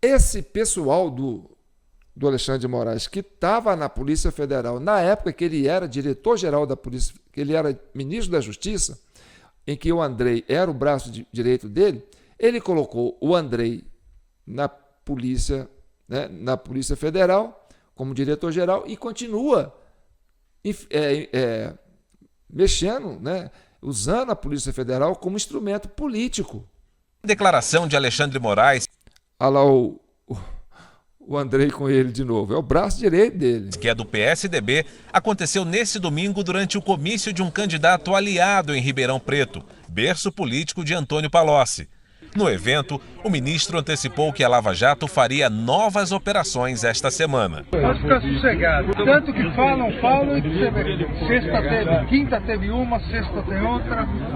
esse pessoal do Alexandre de Moraes, que estava na Polícia Federal, na época que ele era diretor-geral da Polícia, que ele era ministro da Justiça, em que o Andrei era o braço direito dele, ele colocou o Andrei na Polícia, né, na Polícia Federal, como diretor-geral, e continua mexendo, né, usando a Polícia Federal como instrumento político. Declaração de Alexandre Moraes. Olha lá o Andrei com ele de novo, é o braço direito dele. Que é do PSDB, aconteceu nesse domingo durante o comício de um candidato aliado em Ribeirão Preto, berço político de Antônio Palocci. No evento, o ministro antecipou que a Lava Jato faria novas operações esta semana. Pode ficar sossegado. Tanto que falam e você vê. Sexta teve, quinta teve uma, sexta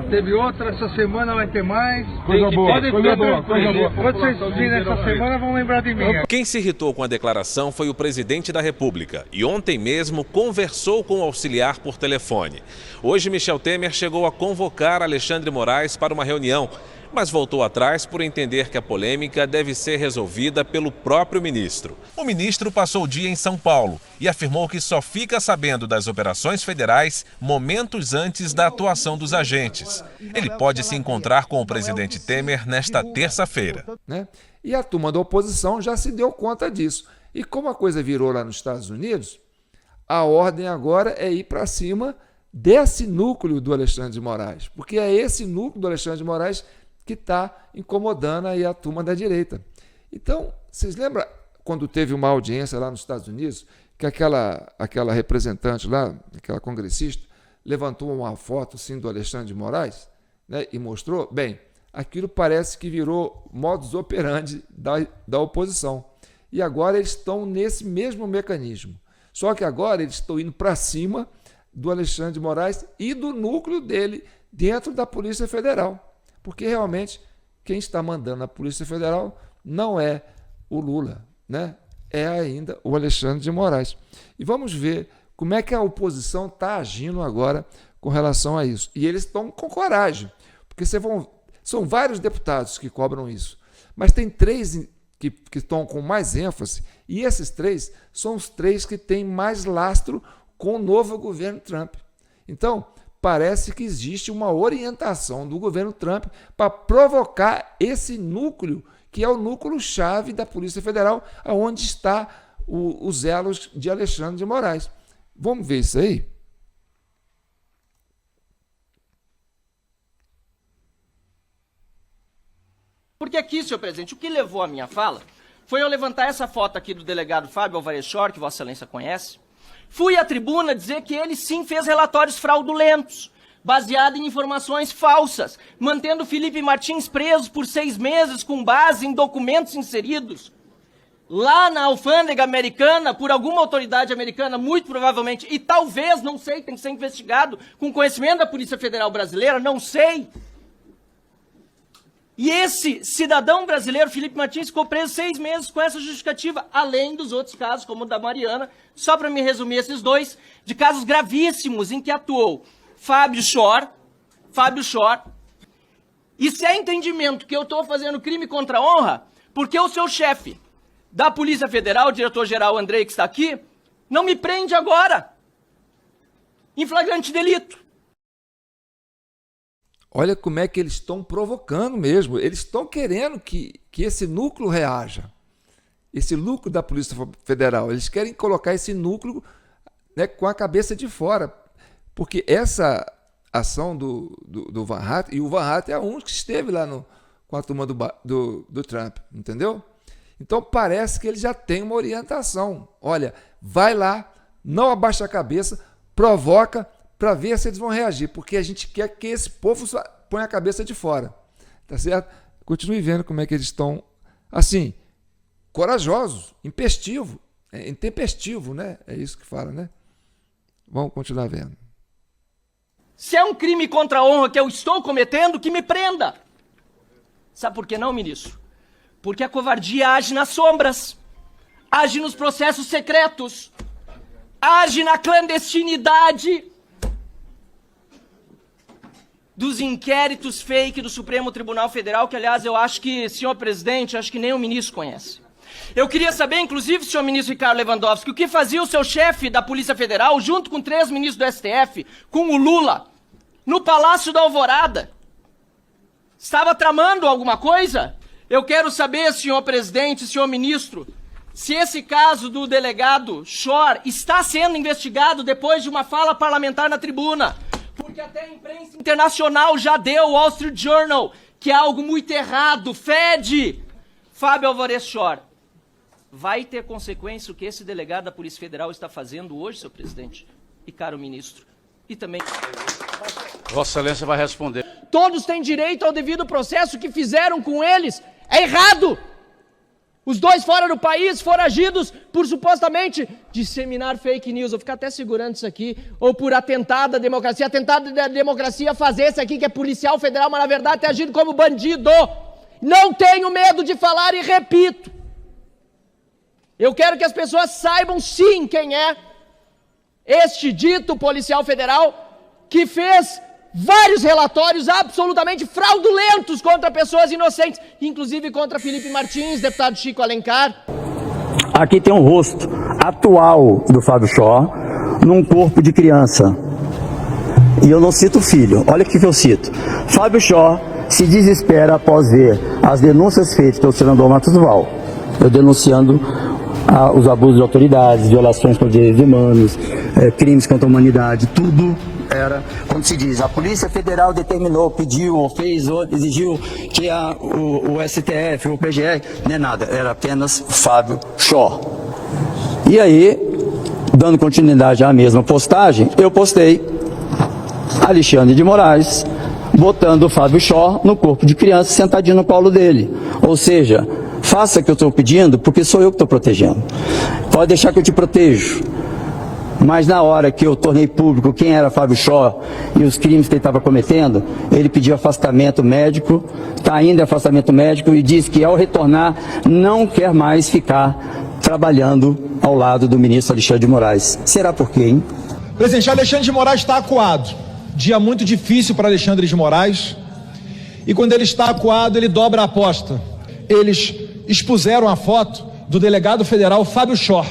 teve outra, essa semana vai ter mais. Coisa boa. Quando vocês virem essa semana, vão lembrar de mim. Quem se irritou com a declaração foi o presidente da República e ontem mesmo conversou com o auxiliar por telefone. Hoje, Michel Temer chegou a convocar Alexandre Moraes para uma reunião, mas voltou atrás por entender que a polêmica deve ser resolvida pelo próprio ministro. O ministro passou o dia em São Paulo e afirmou que só fica sabendo das operações federais momentos antes da atuação dos agentes. Ele pode se encontrar com o presidente Temer nesta terça-feira. Né? E a turma da oposição já se deu conta disso. E como a coisa virou lá nos Estados Unidos, a ordem agora é ir para cima desse núcleo do Alexandre de Moraes, porque é esse núcleo do Alexandre de Moraes que está incomodando aí a turma da direita. Então, vocês lembram quando teve uma audiência lá nos Estados Unidos, que aquela representante lá, aquela congressista, levantou uma foto assim, do Alexandre de Moraes, né, e mostrou? Bem, aquilo parece que virou modus operandi da oposição. E agora eles estão nesse mesmo mecanismo. Só que agora eles estão indo para cima do Alexandre de Moraes e do núcleo dele dentro da Polícia Federal. Porque realmente quem está mandando a Polícia Federal não é o Lula, né? É ainda o Alexandre de Moraes. E vamos ver como é que a oposição está agindo agora com relação a isso. E eles estão com coragem, porque são vários deputados que cobram isso. Mas tem 3 que estão com mais ênfase, e esses 3 são os 3 que têm mais lastro com o novo governo Trump. Então, parece que existe uma orientação do governo Trump para provocar esse núcleo, que é o núcleo-chave da Polícia Federal, onde está os elos de Alexandre de Moraes. Vamos ver isso aí? Porque aqui, senhor presidente, o que levou a minha fala foi eu levantar essa foto aqui do delegado Fábio Alvarez Shor, que Vossa Excelência conhece. Fui à tribuna dizer que ele sim fez relatórios fraudulentos, baseado em informações falsas, mantendo Felipe Martins preso por 6 meses com base em documentos inseridos lá na alfândega americana, por alguma autoridade americana, muito provavelmente, e talvez, não sei, tem que ser investigado, com conhecimento da Polícia Federal Brasileira, não sei. E esse cidadão brasileiro, Felipe Martins, ficou preso 6 meses com essa justificativa, além dos outros casos, como o da Mariana, só para me resumir esses 2, de casos gravíssimos em que atuou Fábio Shor, e se é entendimento que eu estou fazendo crime contra a honra, porque o seu chefe da Polícia Federal, o diretor-geral Andrei, que está aqui, não me prende agora, em flagrante delito. Olha como é que eles estão provocando mesmo. Eles estão querendo que esse núcleo reaja. Esse núcleo da Polícia Federal. Eles querem colocar esse núcleo, né, com a cabeça de fora. Porque essa ação do Van Hatten, e o Van Hatten é um que esteve lá com a turma do Trump, entendeu? Então parece que ele já tem uma orientação. Olha, vai lá, não abaixa a cabeça, provoca, para ver se eles vão reagir, porque a gente quer que esse povo ponha a cabeça de fora, tá certo? Continue vendo como é que eles estão, assim, corajosos, intempestivo, né? É isso que fala, né? Vamos continuar vendo. Se é um crime contra a honra que eu estou cometendo, que me prenda. Sabe por que não, ministro? Porque a covardia age nas sombras, age nos processos secretos, age na clandestinidade dos inquéritos fake do Supremo Tribunal Federal, que, aliás, eu acho que, senhor presidente, acho que nem o ministro conhece. Eu queria saber, inclusive, senhor ministro Ricardo Lewandowski, o que fazia o seu chefe da Polícia Federal, junto com 3 ministros do STF, com o Lula, no Palácio da Alvorada. Estava tramando alguma coisa? Eu quero saber, senhor presidente, senhor ministro, se esse caso do delegado Shor está sendo investigado depois de uma fala parlamentar na tribuna. Porque até a imprensa internacional já deu, o Wall Street Journal, que é algo muito errado, fede. Fábio Alvarez Shor, vai ter consequência o que esse delegado da Polícia Federal está fazendo hoje, senhor presidente e caro ministro? E também... Vossa Excelência vai responder. Todos têm direito ao devido processo, o que fizeram com eles é errado. Os 2 fora do país, foragidos por supostamente disseminar fake news. Vou ficar até segurando isso aqui. Ou por atentado à democracia. Atentado à democracia fazer esse aqui que é policial federal, mas na verdade tem agido como bandido. Não tenho medo de falar e repito. Eu quero que as pessoas saibam sim quem é este dito policial federal que fez vários relatórios absolutamente fraudulentos contra pessoas inocentes, inclusive contra Felipe Martins, deputado Chico Alencar. Aqui tem um rosto atual do Fábio Shor num corpo de criança. E eu não cito filho, olha o que eu cito. Fábio Shor se desespera após ver as denúncias feitas pelo senador Marcos Duval, eu denunciando os abusos de autoridades, violações contra direitos humanos, crimes contra a humanidade, tudo era, como se diz, a Polícia Federal determinou, pediu, ou fez, ou exigiu que o STF, o PGR, não é nada, era apenas Fábio Shor. E aí, dando continuidade à mesma postagem, eu postei Alexandre de Moraes botando o Fábio Shor no corpo de criança sentadinho no colo dele. Ou seja, faça o que eu estou pedindo, porque sou eu que estou protegendo. Pode deixar que eu te protejo. Mas na hora que eu tornei público quem era Fábio Shor e os crimes que ele estava cometendo, ele pediu afastamento médico, está indo em afastamento médico e diz que ao retornar não quer mais ficar trabalhando ao lado do ministro Alexandre de Moraes. Será por quê, hein? Presidente, Alexandre de Moraes está acuado. Dia muito difícil para Alexandre de Moraes. E quando ele está acuado, ele dobra a aposta. Eles expuseram a foto do delegado federal Fábio Shor,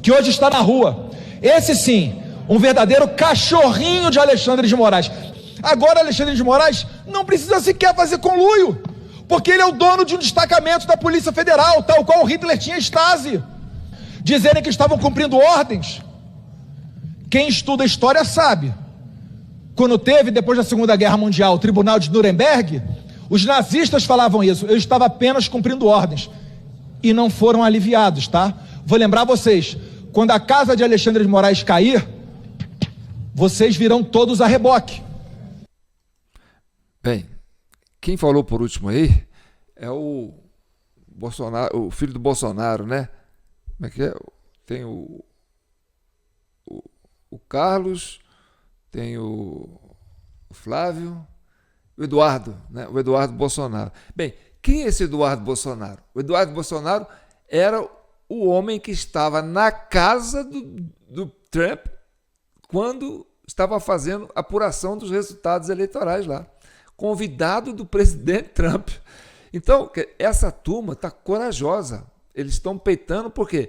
que hoje está na rua. Esse sim, um verdadeiro cachorrinho de Alexandre de Moraes. Agora Alexandre de Moraes não precisa sequer fazer conluio, porque ele é o dono de um destacamento da Polícia Federal, tal qual o Hitler tinha Stasi. Dizerem que estavam cumprindo ordens. Quem estuda história sabe. Quando teve, depois da Segunda Guerra Mundial, o Tribunal de Nuremberg, os nazistas falavam isso, eu estava apenas cumprindo ordens. E não foram aliviados, tá? Vou lembrar vocês, quando a casa de Alexandre de Moraes cair, vocês virão todos a reboque. Bem, quem falou por último aí é o Bolsonaro, o filho do Bolsonaro, né? Como é que é? Tem o Carlos, tem o Flávio, o Eduardo, né? O Eduardo Bolsonaro. Bem, quem é esse Eduardo Bolsonaro? O Eduardo Bolsonaro era o homem que estava na casa do Trump quando estava fazendo apuração dos resultados eleitorais lá. Convidado do presidente Trump. Então, essa turma está corajosa. Eles estão peitando porque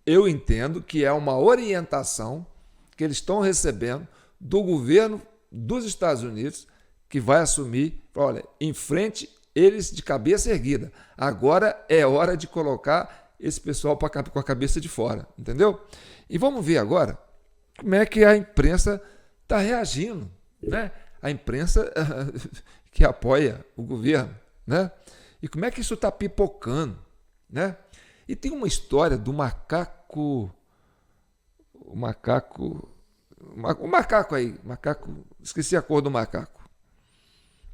eu entendo que é uma orientação que eles estão recebendo do governo dos Estados Unidos, que vai assumir, olha, enfrente eles de cabeça erguida. Agora é hora de colocar esse pessoal com a cabeça de fora, entendeu? E vamos ver agora como é que a imprensa está reagindo, né? A imprensa que apoia o governo, né? E como é que isso está pipocando, né? E tem uma história do macaco aí, esqueci a cor do macaco.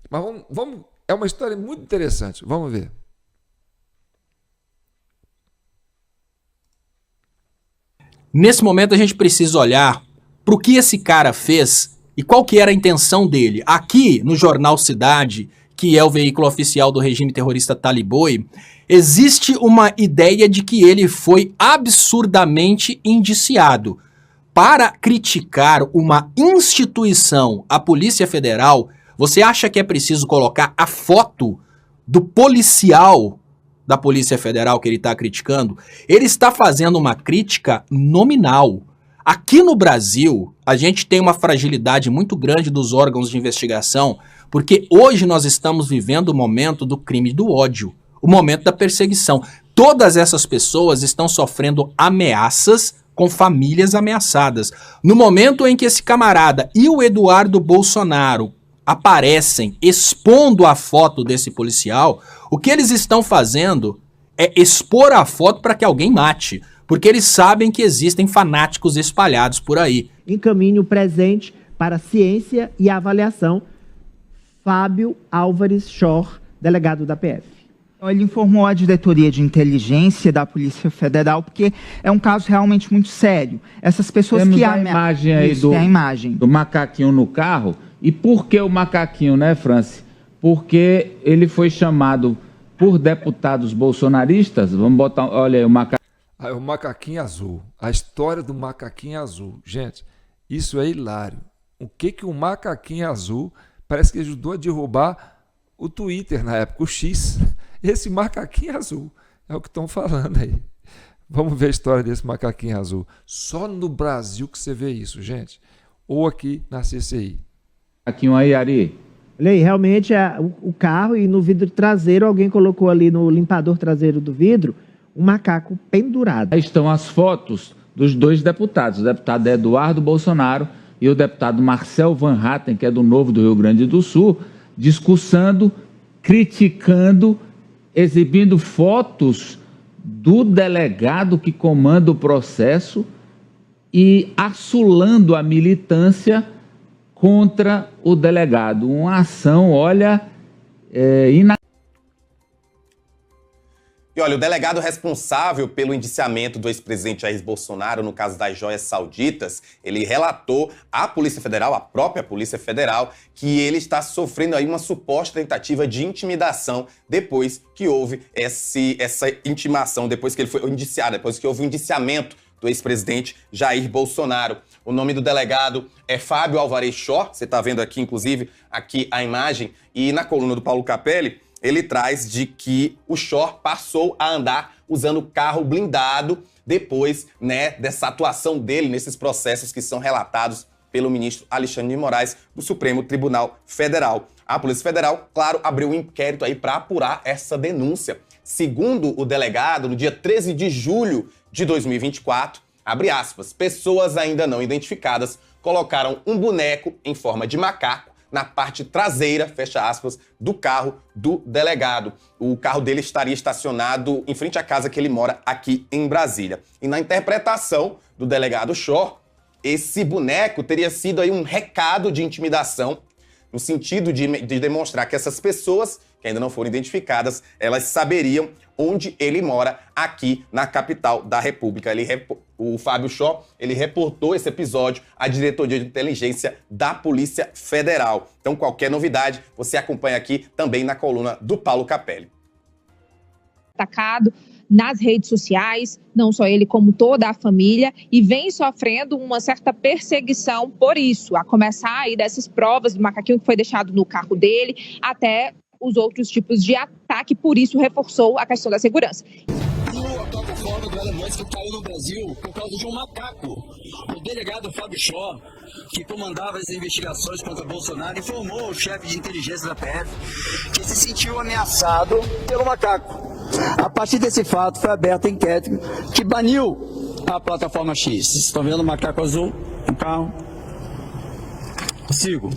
Mas vamos, é uma história muito interessante, vamos ver. Nesse momento a gente precisa olhar para o que esse cara fez e qual que era a intenção dele. Aqui no Jornal Cidade, que é o veículo oficial do regime terrorista Taliboi, existe uma ideia de que ele foi absurdamente indiciado. Para criticar uma instituição, a Polícia Federal, você acha que é preciso colocar a foto do policial da Polícia Federal que ele está criticando, ele está fazendo uma crítica nominal. Aqui no Brasil, a gente tem uma fragilidade muito grande dos órgãos de investigação, porque hoje nós estamos vivendo o momento do crime do ódio, o momento da perseguição. Todas essas pessoas estão sofrendo ameaças com famílias ameaçadas. No momento em que esse camarada e o Eduardo Bolsonaro aparecem expondo a foto desse policial, o que eles estão fazendo é expor a foto para que alguém mate, porque eles sabem que existem fanáticos espalhados por aí. Encaminhe o presente para a ciência e avaliação. Fábio Álvares Schor, delegado da PF. Ele informou a diretoria de inteligência da Polícia Federal, porque é um caso realmente muito sério. Essas pessoas Temos que a imagem aí isso, a imagem do macaquinho no carro. E por que o macaquinho, né, Franci? Porque ele foi chamado por deputados bolsonaristas. Vamos botar, olha aí, o macaquinho. O macaquinho azul. A história do macaquinho azul. Gente, isso é hilário. O que o macaquinho azul parece que ajudou a derrubar o Twitter na época, o X. Esse macaquinho azul é o que estão falando aí. Vamos ver a história desse macaquinho azul. Só no Brasil que você vê isso, gente. Ou aqui na CCI. Macaquinho aí, Ari. Olha aí, realmente o carro, e no vidro traseiro alguém colocou ali no limpador traseiro do vidro um macaco pendurado. Aí estão as fotos dos dois deputados, o deputado Eduardo Bolsonaro e o deputado Marcel Van Hatten, que é do Novo do Rio Grande do Sul, discursando, criticando, exibindo fotos do delegado que comanda o processo e assolando a militância contra o delegado. Uma ação, olha, E olha, o delegado responsável pelo indiciamento do ex-presidente Jair Bolsonaro no caso das joias sauditas, ele relatou à Polícia Federal, à própria Polícia Federal, que ele está sofrendo aí uma suposta tentativa de intimidação depois que houve essa intimação, depois que ele foi indiciado, depois que houve o indiciamento do ex-presidente Jair Bolsonaro. O nome do delegado é Fábio Álvares Schor, você está vendo aqui, inclusive, aqui a imagem, e na coluna do Paulo Capelli, ele traz de que o Schor passou a andar usando carro blindado depois, né, dessa atuação dele nesses processos que são relatados pelo ministro Alexandre de Moraes do Supremo Tribunal Federal. A Polícia Federal, claro, abriu um inquérito aí para apurar essa denúncia. Segundo o delegado, no dia 13 de julho de 2024, abre aspas, pessoas ainda não identificadas colocaram um boneco em forma de macaco na parte traseira, fecha aspas, do carro do delegado. O carro dele estaria estacionado em frente à casa que ele mora aqui em Brasília. E na interpretação do delegado Schor, esse boneco teria sido aí um recado de intimidação, no sentido de demonstrar que essas pessoas, que ainda não foram identificadas, elas saberiam onde ele mora aqui na capital da República. O Fábio Schor, ele reportou esse episódio à diretoria de inteligência da Polícia Federal. Então, qualquer novidade, você acompanha aqui também na coluna do Paulo Capelli. Atacado nas redes sociais, não só ele como toda a família, e vem sofrendo uma certa perseguição por isso, a começar aí dessas provas do macaquinho que foi deixado no carro dele, até os outros tipos de ataque, por isso reforçou a questão da segurança. A plataforma do Elon Musk caiu no Brasil por causa de um macaco. O delegado Fábio Schor, que comandava as investigações contra Bolsonaro, informou ao chefe de inteligência da PF que se sentiu ameaçado pelo macaco. A partir desse fato, foi aberto um inquérito que baniu a plataforma X. Vocês estão vendo o macaco azul no carro? Sigo.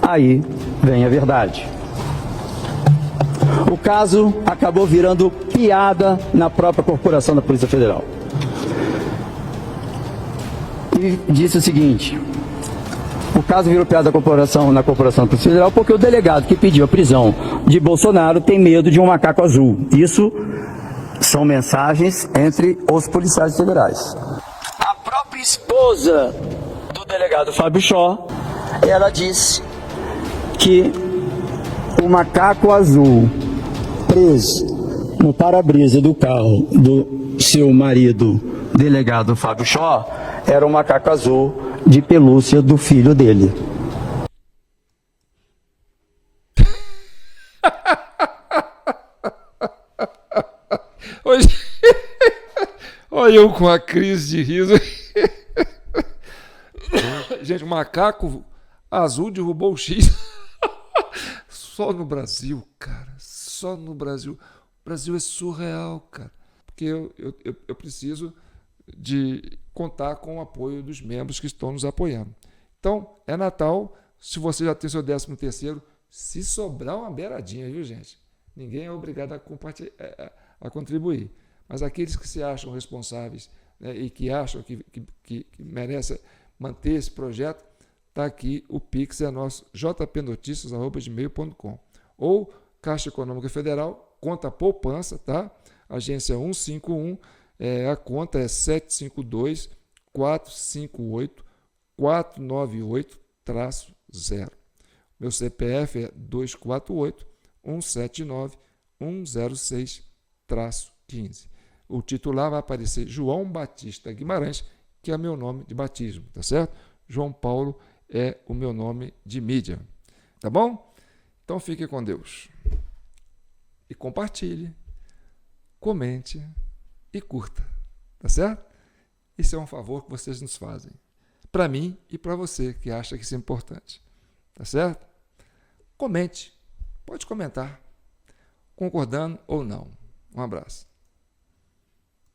Aí vem a verdade. O caso acabou virando piada na própria corporação da Polícia Federal. E disse o seguinte: o caso virou piada na corporação da Polícia Federal porque o delegado que pediu a prisão de Bolsonaro tem medo de um macaco azul. Isso são mensagens entre os policiais federais. A própria esposa do delegado Fábio Schor, ela disse que o macaco azul preso no para-brisa do carro do seu marido, delegado Fábio Schor, era um macaco azul de pelúcia do filho dele. Olha eu com a crise de riso. Gente, o macaco azul derrubou o X. Só no Brasil, cara. Só no Brasil. O Brasil é surreal, cara. Porque eu preciso de contar com o apoio dos membros que estão nos apoiando. Então, é Natal. Se você já tem seu 13º, se sobrar uma beiradinha, viu, gente? Ninguém é obrigado a contribuir. Mas aqueles que se acham responsáveis, né, e que acham que merecem manter esse projeto, está aqui o Pix, é nosso jpnoticias@gmail.com. Ou Caixa Econômica Federal, conta poupança, tá? Agência 151, a conta é 752-458-498-0. Meu CPF é 248-179-106-15. O titular vai aparecer João Batista Guimarães, que é meu nome de batismo, tá certo? João Paulo é o meu nome de mídia, tá bom? Então fique com Deus. E compartilhe, comente e curta, tá certo? Isso é um favor que vocês nos fazem, para mim e para você que acha que isso é importante, tá certo? Comente, pode comentar, concordando ou não. Um abraço.